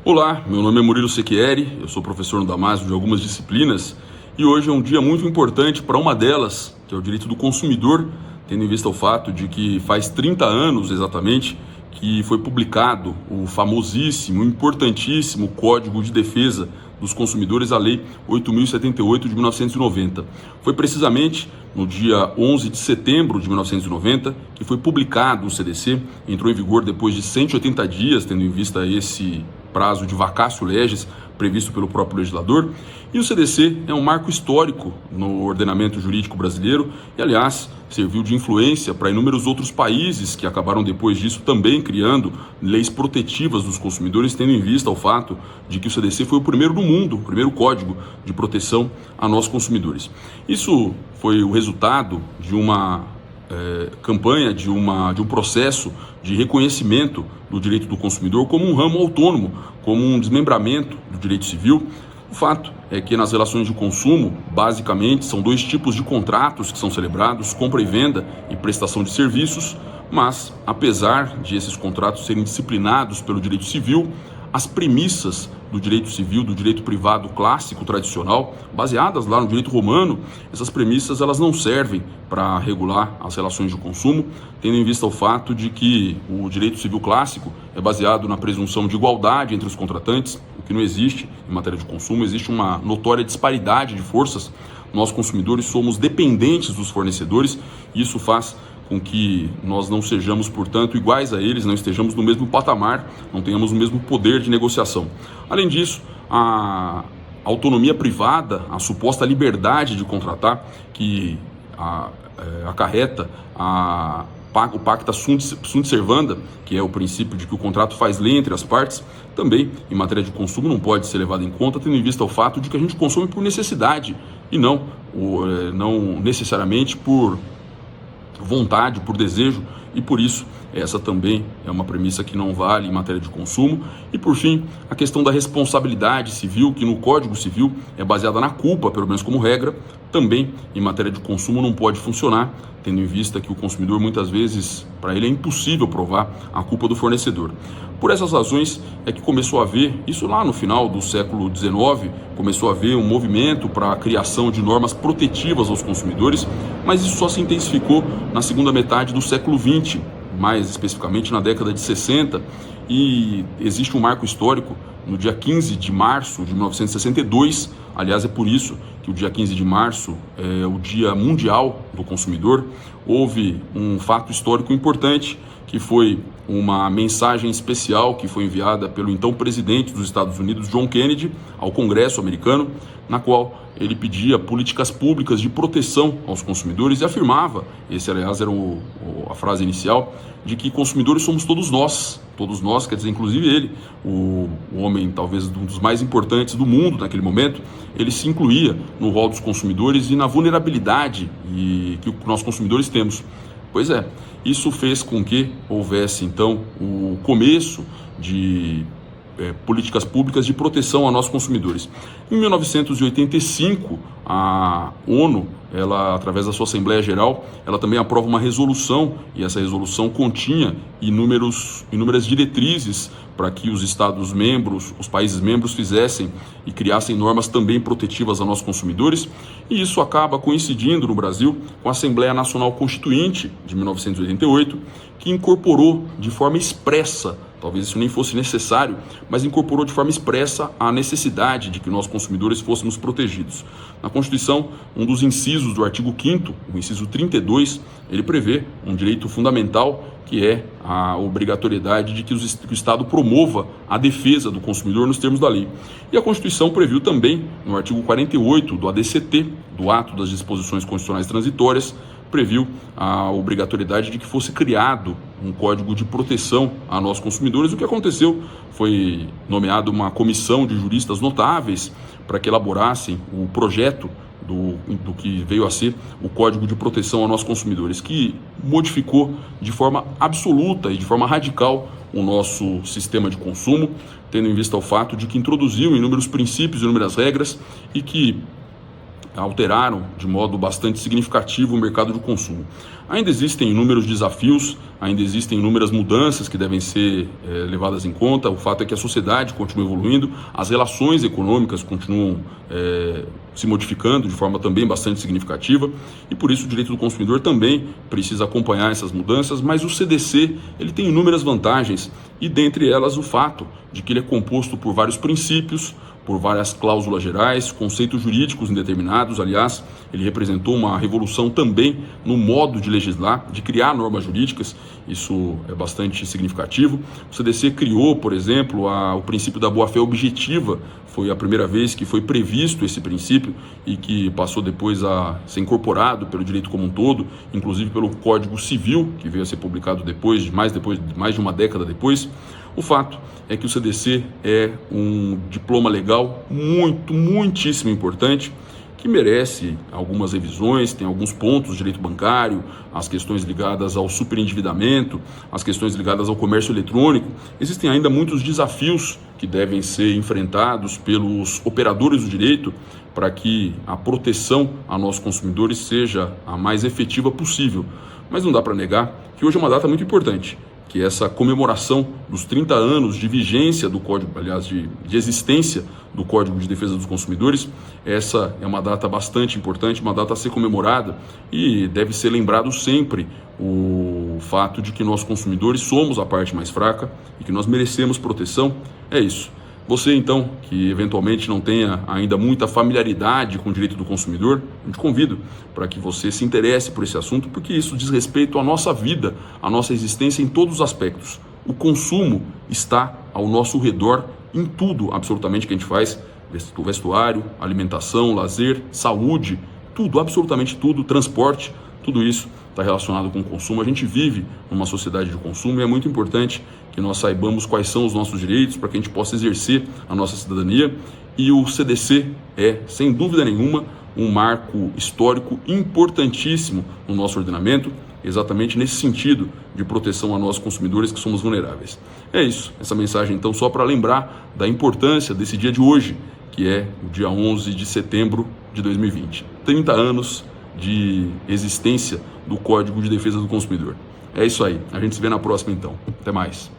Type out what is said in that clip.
Olá, meu nome é Murilo Sechieri, eu sou professor no Damásio de algumas disciplinas e hoje é um dia muito importante para uma delas, que é o direito do consumidor, tendo em vista o fato de que faz 30 anos exatamente que foi publicado o famosíssimo, importantíssimo Código de Defesa dos Consumidores, a Lei 8.078 de 1990. Foi precisamente no dia 11 de setembro de 1990 que foi publicado o CDC, entrou em vigor depois de 180 dias, tendo em vista esse prazo de vacatio legis previsto pelo próprio legislador, e o CDC é um marco histórico no ordenamento jurídico brasileiro e, aliás, serviu de influência para inúmeros outros países que acabaram depois disso também criando leis protetivas dos consumidores, tendo em vista o fato de que o CDC foi o primeiro do mundo, o primeiro código de proteção a nós consumidores. Isso foi o resultado de uma campanha, de um processo de reconhecimento do direito do consumidor como um ramo autônomo, como um desmembramento do direito civil. O fato é que nas relações de consumo, basicamente, são dois tipos de contratos que são celebrados: compra e venda e prestação de serviços, mas, apesar de esses contratos serem disciplinados pelo direito civil, as premissas do direito civil, do direito privado clássico, tradicional, baseadas lá no direito romano, essas premissas elas não servem para regular as relações de consumo, tendo em vista o fato de que o direito civil clássico é baseado na presunção de igualdade entre os contratantes, o que não existe em matéria de consumo. Existe uma notória disparidade de forças. Nós, consumidores, somos dependentes dos fornecedores e isso faz com que nós não sejamos, portanto, iguais a eles, não estejamos no mesmo patamar, não tenhamos o mesmo poder de negociação. Além disso, a autonomia privada, a suposta liberdade de contratar, que acarreta o pacta sunt servanda, que é o princípio de que o contrato faz lei entre as partes, também em matéria de consumo não pode ser levado em conta, tendo em vista o fato de que a gente consome por necessidade e não necessariamente por vontade, por desejo, e por isso essa também é uma premissa que não vale em matéria de consumo. E por fim, a questão da responsabilidade civil, que no Código Civil é baseada na culpa, pelo menos como regra, também em matéria de consumo não pode funcionar, tendo em vista que o consumidor muitas vezes, para ele é impossível provar a culpa do fornecedor. Por essas razões é que começou a haver, isso lá no final do século XIX, começou a haver um movimento para a criação de normas protetivas aos consumidores, mas isso só se intensificou na segunda metade do século XX, mais especificamente na década de 60, e existe um marco histórico no dia 15 de março de 1962, aliás é por isso que o dia 15 de março é o Dia Mundial do Consumidor. Houve um fato histórico importante, que foi uma mensagem especial que foi enviada pelo então presidente dos Estados Unidos, John Kennedy, ao Congresso americano, na qual ele pedia políticas públicas de proteção aos consumidores e afirmava, esse aliás era a frase inicial, de que consumidores somos todos nós, quer dizer, inclusive ele, o homem talvez um dos mais importantes do mundo naquele momento, ele se incluía no rol dos consumidores e na vulnerabilidade que nós consumidores temos. Pois é, isso fez com que houvesse então o começo de políticas públicas de proteção a nós consumidores. Em 1985, a ONU, ela, através da sua Assembleia Geral, ela também aprova uma resolução, e essa resolução continha inúmeras diretrizes para que os Estados membros, os países membros fizessem e criassem normas também protetivas a nós consumidores, e isso acaba coincidindo no Brasil com a Assembleia Nacional Constituinte de 1988, que incorporou de forma expressa, talvez isso nem fosse necessário, mas incorporou de forma expressa a necessidade de que nós consumidores fôssemos protegidos. Na Constituição, um dos incisos do artigo 5º, o inciso 32, ele prevê um direito fundamental, que é a obrigatoriedade de que o Estado promova a defesa do consumidor nos termos da lei. E a Constituição previu também, no artigo 48 do ADCT, do Ato das Disposições Constitucionais Transitórias, previu a obrigatoriedade de que fosse criado um código de proteção a nós consumidores. O que aconteceu foi nomeada uma comissão de juristas notáveis para que elaborassem o projeto do que veio a ser o Código de Proteção a nós consumidores, que modificou de forma absoluta e de forma radical o nosso sistema de consumo, tendo em vista o fato de que introduziu inúmeros princípios, inúmeras regras, e que alteraram de modo bastante significativo o mercado de consumo. Ainda existem inúmeros desafios, ainda existem inúmeras mudanças que devem ser levadas em conta. O fato é que a sociedade continua evoluindo, as relações econômicas continuam se modificando de forma também bastante significativa, e por isso o direito do consumidor também precisa acompanhar essas mudanças, mas o CDC ele tem inúmeras vantagens, e dentre elas o fato de que ele é composto por vários princípios, por várias cláusulas gerais, conceitos jurídicos indeterminados. Aliás, ele representou uma revolução também no modo de legislar, de criar normas jurídicas. Isso é bastante significativo. O CDC criou, por exemplo, o princípio da boa-fé objetiva. Foi a primeira vez que foi previsto esse princípio e que passou depois a ser incorporado pelo direito como um todo, inclusive pelo Código Civil, que veio a ser publicado depois de mais de uma década depois. O fato é que o CDC é um diploma legal muitíssimo importante, que merece algumas revisões. Tem alguns pontos, direito bancário, as questões ligadas ao superendividamento, as questões ligadas ao comércio eletrônico. Existem ainda muitos desafios que devem ser enfrentados pelos operadores do direito para que a proteção a nossos consumidores seja a mais efetiva possível. Mas não dá para negar que hoje é uma data muito importante, que essa comemoração dos 30 anos de vigência do Código, aliás, de existência do Código de Defesa dos Consumidores. Essa é uma data bastante importante, uma data a ser comemorada, e deve ser lembrado sempre o fato de que nós consumidores somos a parte mais fraca e que nós merecemos proteção. É isso. Você, então, que eventualmente não tenha ainda muita familiaridade com o direito do consumidor, eu te convido para que você se interesse por esse assunto, porque isso diz respeito à nossa vida, à nossa existência em todos os aspectos. O consumo está ao nosso redor em tudo, absolutamente, que a gente faz: vestuário, alimentação, lazer, saúde, tudo, absolutamente tudo, transporte, tudo isso está relacionado com o consumo. A gente vive numa sociedade de consumo e é muito importante que nós saibamos quais são os nossos direitos para que a gente possa exercer a nossa cidadania. E o CDC é, sem dúvida nenhuma, um marco histórico importantíssimo no nosso ordenamento, exatamente nesse sentido de proteção a nós consumidores que somos vulneráveis. É isso, essa mensagem então só para lembrar da importância desse dia de hoje, que é o dia 11 de setembro de 2020. 30 anos de existência do Código de Defesa do Consumidor. É isso aí, a gente se vê na próxima então. Até mais.